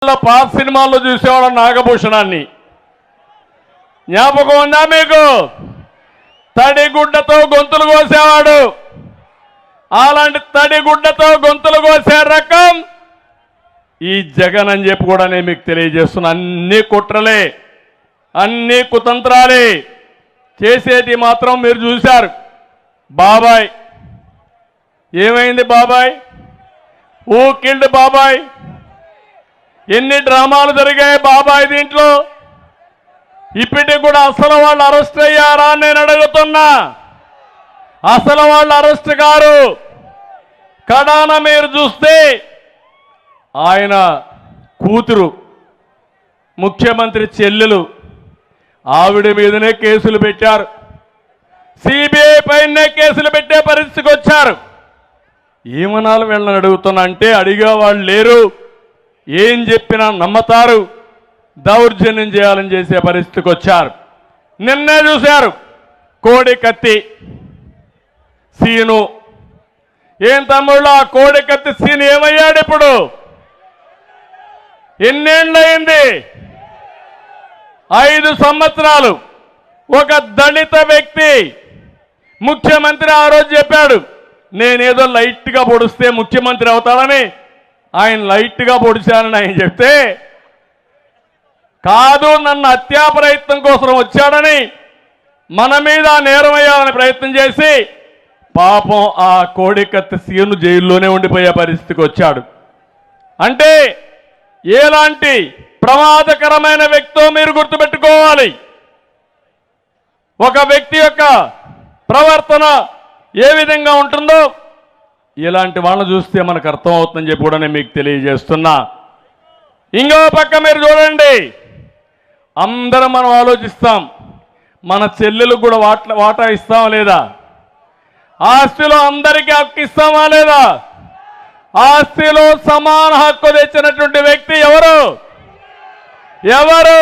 పాత సినిమాల్లో చూసేవాడు నాగభూషణాన్ని. జ్ఞాపకం ఉందా మీకు? తడిగుడ్డతో గొంతులు కోసేవాడు. అలాంటి తడిగుడ్డతో గొంతులు కోసే రకం ఈ జగన్ అని చెప్పి కూడా నేను మీకు తెలియజేస్తున్నా. అన్ని కుట్రలే, అన్ని కుతంత్రాలే, చేసేది మాత్రం మీరు చూశారు. బాబాయ్ ఏమైంది? బాబాయ్ ఊ కిల్డ్ బాబాయ్. ఎన్ని డ్రామాలు జరిగాయి బాబాయ్ దీంట్లో. ఇప్పటికి కూడా అసలు వాళ్ళు అరెస్ట్ అయ్యారా అని నేను అడుగుతున్నా. అసలు వాళ్ళు అరెస్ట్ కారు. కడాన మీరు చూస్తే ఆయన కూతురు, ముఖ్యమంత్రి చెల్లెలు, ఆవిడ మీదనే కేసులు పెట్టారు. సిబిఐ పైనే కేసులు పెట్టే పరిస్థితికి వచ్చారు. ఏమనాలి వీళ్ళని అడుగుతున్నా అంటే అడిగే వాళ్ళు లేరు. ఏం చెప్పినా నమ్మతారు. దౌర్జన్యం చేయాలని చేసే పరిస్థితికి వచ్చారు. నిన్నే చూశారు కోడి కత్తి సీను. ఏం తమ్ముళ్ళు ఆ కోడి కత్తి సీను ఏమయ్యాడు? ఇప్పుడు ఎన్నేళ్ళయింది? 5 సంవత్సరాలు. ఒక దళిత వ్యక్తి ముఖ్యమంత్రి ఆ రోజు చెప్పాడు, నేనేదో లైట్గా పొడిస్తే ముఖ్యమంత్రి అవుతాడని. ఆయన లైట్గా పొడిచానని ఆయన చెప్తే, కాదు నన్ను హత్యా ప్రయత్నం కోసం వచ్చాడని మన మీద నేరం వేయాలని ప్రయత్నం చేసి పాపం ఆ కోడికత్తి సీను జైల్లోనే ఉండిపోయే పరిస్థితికి వచ్చాడు. అంటే ఎలాంటి ప్రమాదకరమైన వ్యక్తో మీరు గుర్తుపెట్టుకోవాలి. ఒక వ్యక్తి యొక్క ప్రవర్తన ఏ విధంగా ఉంటుందో ఇలాంటి వాళ్ళని చూస్తే మనకు అర్థమవుతుందని చెప్పి కూడా నేను మీకు తెలియజేస్తున్నా. ఇంకో పక్క మీరు చూడండి, అందరం మనం ఆలోచిస్తాం, మన చెల్లెలకు కూడా వాటా ఇస్తామా లేదా? ఆస్తిలో అందరికీ హక్కు ఇస్తామా లేదా? ఆస్తిలో సమాన హక్కు తెచ్చినటువంటి వ్యక్తి ఎవరు? ఎవరు?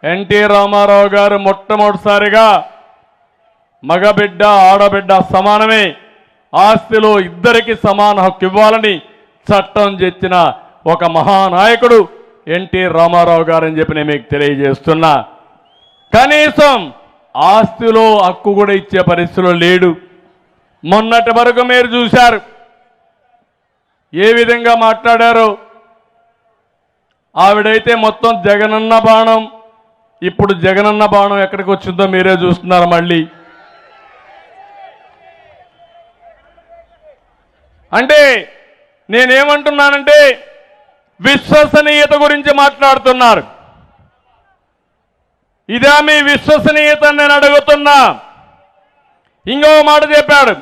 ఎన్టీ రామారావు గారు మొట్టమొదటిసారిగా మగబిడ్డ ఆడబిడ్డ సమానమే, ఆస్తిలో ఇద్దరికి సమాన హక్కు ఇవ్వాలని చట్టం తెచ్చిన ఒక మహానాయకుడు ఎన్టీ రామారావు గారని చెప్పి నేను మీకు తెలియజేస్తున్నా. కనీసం ఆస్తిలో హక్కు కూడా ఇచ్చే పరిస్థితిలో లేడు. మొన్నటి వరకు మీరు చూశారు ఏ విధంగా మాట్లాడారో. ఆవిడైతే మొత్తం జగనన్న బాణం. ఇప్పుడు జగనన్న బాణం ఎక్కడికి వచ్చిందో మీరే చూస్తున్నారు. మళ్ళీ అంటే నేనేమంటున్నానంటే విశ్వసనీయత గురించి మాట్లాడుతున్నారు. ఇదే మీ విశ్వసనీయత నేను అడుగుతున్నా. ఇంకో మాట చెప్పాడు,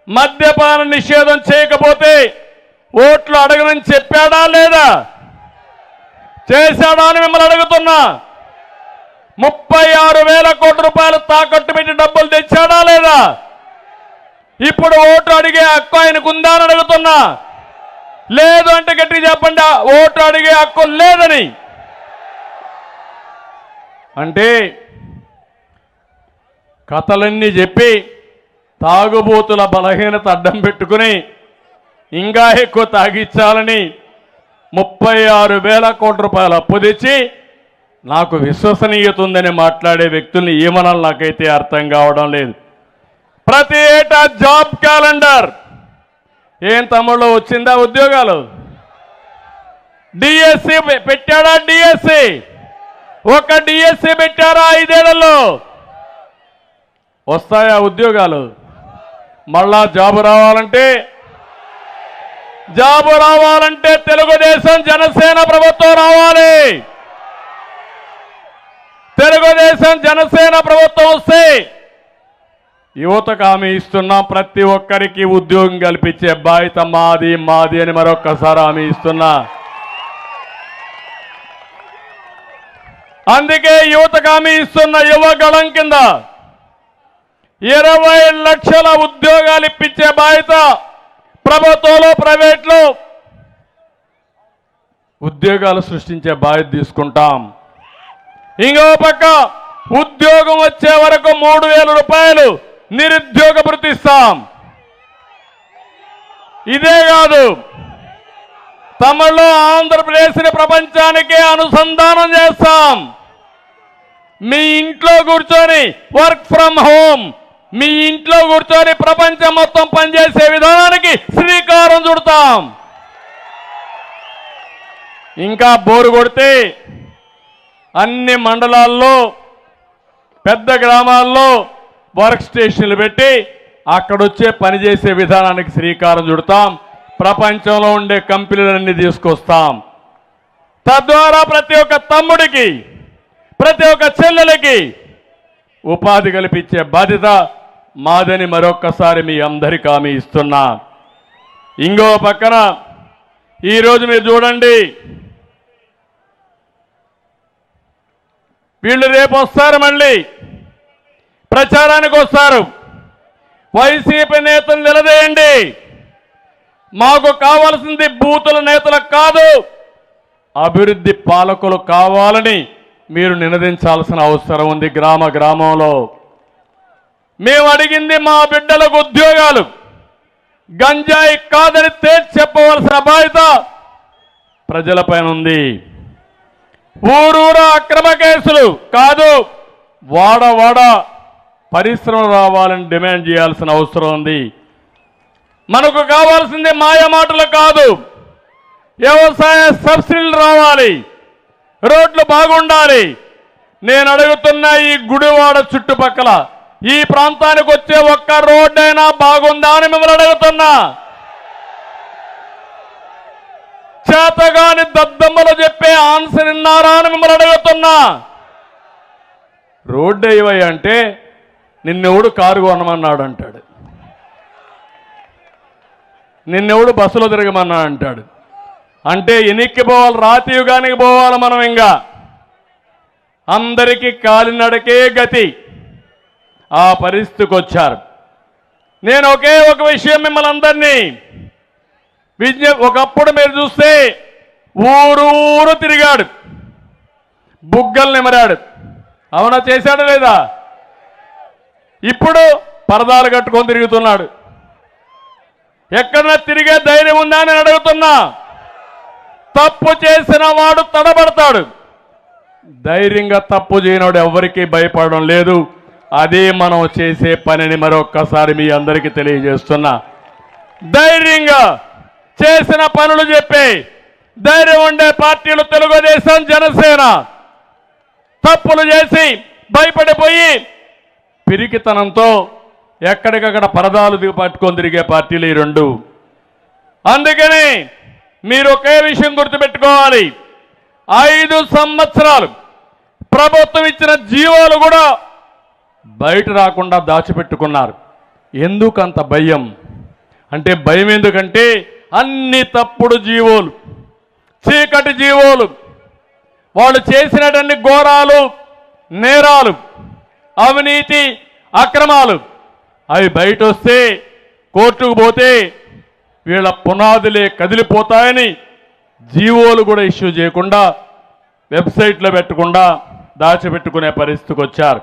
మద్యపాన నిషేధం చేయకపోతే ఓట్లు అడగనని చెప్పాడా లేదా? చేశాడా అని మిమ్మల్ని అడుగుతున్నా. 36,000 కోట్ల రూపాయలు తాకట్టు పెట్టి డబ్బులు తెచ్చాడా లేదా? ఇప్పుడు ఓటు అడిగే హక్కు ఆయనకు ఉందా అని అడుగుతున్నా. లేదు అంటే గట్టి చెప్పండి, ఓటు అడిగే హక్కు లేదని. అంటే కథలన్నీ చెప్పి తాగుబోతుల బలహీనత అడ్డం పెట్టుకుని ఇంకా ఎక్కువ తాగిచ్చాలని 36,000 కోట్ల రూపాయలు అప్పు తెచ్చి నాకు విశ్వసనీయత ఉందని మాట్లాడే వ్యక్తుల్ని ఏమనాలి నాకైతే అర్థం కావడం లేదు. ప్రతి ఏటా జాబ్ క్యాలెండర్. ఏం తమ్ముళ్ళు వచ్చిందా ఉద్యోగాలు? డిఎస్సి పెట్టాడా? డిఎస్సి ఒక డిఎస్సి పెట్టారా? 5 ఏళ్లలో వస్తాయా ఉద్యోగాలు? మళ్ళా జాబు రావాలంటే తెలుగుదేశం జనసేన ప్రభుత్వం రావాలి. తెలుగుదేశం జనసేన ప్రభుత్వం వస్తే యువతకు హామీ ఇస్తున్నా, ప్రతి ఒక్కరికి ఉద్యోగం కల్పించే బాధ్యత మాది అని మరొక్కసారి హామీ ఇస్తున్నా. అందుకే యువతకు హామీ ఇస్తున్న యువగళం కింద 20 లక్షల ఉద్యోగాలు ఇప్పించే బాధ్యత ప్రభుత్వంలో, ప్రైవేట్లో ఉద్యోగాలు సృష్టించే బాధ్యత తీసుకుంటాం. ఇంకో పక్క ఉద్యోగం వచ్చే వరకు 3,000 రూపాయలు నిరుద్యోగ భృతి ఇస్తాం. ఇదే కాదు, తమిళలో ఆంధ్రప్రదేశ్ని ప్రపంచానికి అనుసంధానం చేస్తాం. మీ ఇంట్లో కూర్చొని వర్క్ ఫ్రమ్ హోమ్, మీ ఇంట్లో కూర్చొని ప్రపంచం మొత్తం పనిచేసే విధానానికి శ్రీకారం చుడతాం. ఇంకా బోరు కొడితే అన్ని మండలాల్లో పెద్ద గ్రామాల్లో వర్క్ స్టేషన్లు పెట్టి అక్కడొచ్చే పనిచేసే విధానానికి శ్రీకారం చుడతాం. ప్రపంచంలో ఉండే కంపెనీలన్నీ తీసుకొస్తాం. తద్వారా ప్రతి ఒక్క తమ్ముడికి, ప్రతి ఒక్క చెల్లెలకి ఉపాధి కల్పించే బాధ్యత మాదని మరొక్కసారి మీ అందరికీ హామీ ఇస్తున్నా. ఇంకో పక్కన ఈరోజు మీరు చూడండి, వీళ్ళు రేపు వస్తారు, మళ్ళీ ప్రచారానికి వస్తారు. వైసీపీ నేతలు నిలదీయండి. మాకు కావాల్సింది బూతుల నేతలకు కాదు, అభివృద్ధి పాలకులు కావాలని మీరు నినదించాల్సిన అవసరం ఉంది. గ్రామ గ్రామంలో మేము అడిగింది మా బిడ్డలకు ఉద్యోగాలు, గంజాయి కాదని తేల్చి చెప్పవలసిన బాధ్యత ప్రజలపైన ఉంది. ఊరూర అక్రమ కేసులు కాదు, వాడ వాడ పరిశ్రమలు రావాలని డిమాండ్ చేయాల్సిన అవసరం ఉంది. మనకు కావాల్సింది మాయమాటలు కాదు, వ్యవసాయ సబ్సిడీలు రావాలి, రోడ్లు బాగుండాలి. నేను అడుగుతున్నా, ఈ గుడివాడ చుట్టుపక్కల ఈ ప్రాంతానికి వచ్చే ఒక్క రోడ్డైనా బాగుందా అని మిమ్మల్ని అడుగుతున్నా. చేతగాని దద్దమ్మలు చెప్పే ఆన్సర్ విన్నారా అని మిమ్మల్ని అడుగుతున్నా. రోడ్డు అయ్యవయ్య అంటే నిన్నెవడు కారు కొనమన్నాడు అంటాడు, నిన్నెవడు బస్సులో తిరగమన్నా అంటాడు. అంటే ఎన్నిక్కి పోవాలి, రాతి యుగానికి పోవాలి. మనం ఇంకా అందరికీ కాలినడకే గతి. ఆ పరిస్థితికి వచ్చారు. నేను ఒకే ఒక విషయం మిమ్మల్ని అందరినీ ఒకప్పుడు మీరు చూస్తే ఊరూరు తిరిగాడు, బుగ్గలు నిమరాడు. అవునా, చేశాడు లేదా? ఇప్పుడు పరదాలు కట్టుకొని తిరుగుతున్నాడు. ఎక్కడన్నా తిరిగే ధైర్యం ఉందా అని అడుగుతున్నా. తప్పు చేసిన వాడు తడబడతాడు, ధైర్యంగా తప్పు చేయనోడు ఎవరికీ భయపడడం లేదు. అదే మనం చేసే పనిని మరొక్కసారి మీ అందరికీ తెలియజేస్తున్నా. ధైర్యంగా చేసిన పనులు చెప్పే ధైర్యం ఉండే పార్టీలు తెలుగుదేశం, జనసేన. తప్పులు చేసి భయపడిపోయి పిరికితనంతో ఎక్కడికక్కడ పరదాలు పట్టుకొని తిరిగే పార్టీలు ఈ రెండు. అందుకని మీరు ఒకే విషయం గుర్తుపెట్టుకోవాలి, 5 సంవత్సరాలు ప్రభుత్వం ఇచ్చిన జీవోలు కూడా బయట రాకుండా దాచిపెట్టుకున్నారు. ఎందుకంత భయం అంటే, భయం ఎందుకంటే అన్ని తప్పుడు జీవోలు, చీకటి జీవోలు, వాళ్ళు చేసినటువంటి ఘోరాలు, నేరాలు, అవినీతి, అక్రమాలు అవి బయట వస్తే, కోర్టుకు పోతే వీళ్ళ పునాదులే కదిలిపోతాయని జీవోలు కూడా ఇష్యూ చేయకుండా, వెబ్సైట్లో పెట్టకుండా దాచిపెట్టుకునే పరిస్థితికి వచ్చారు.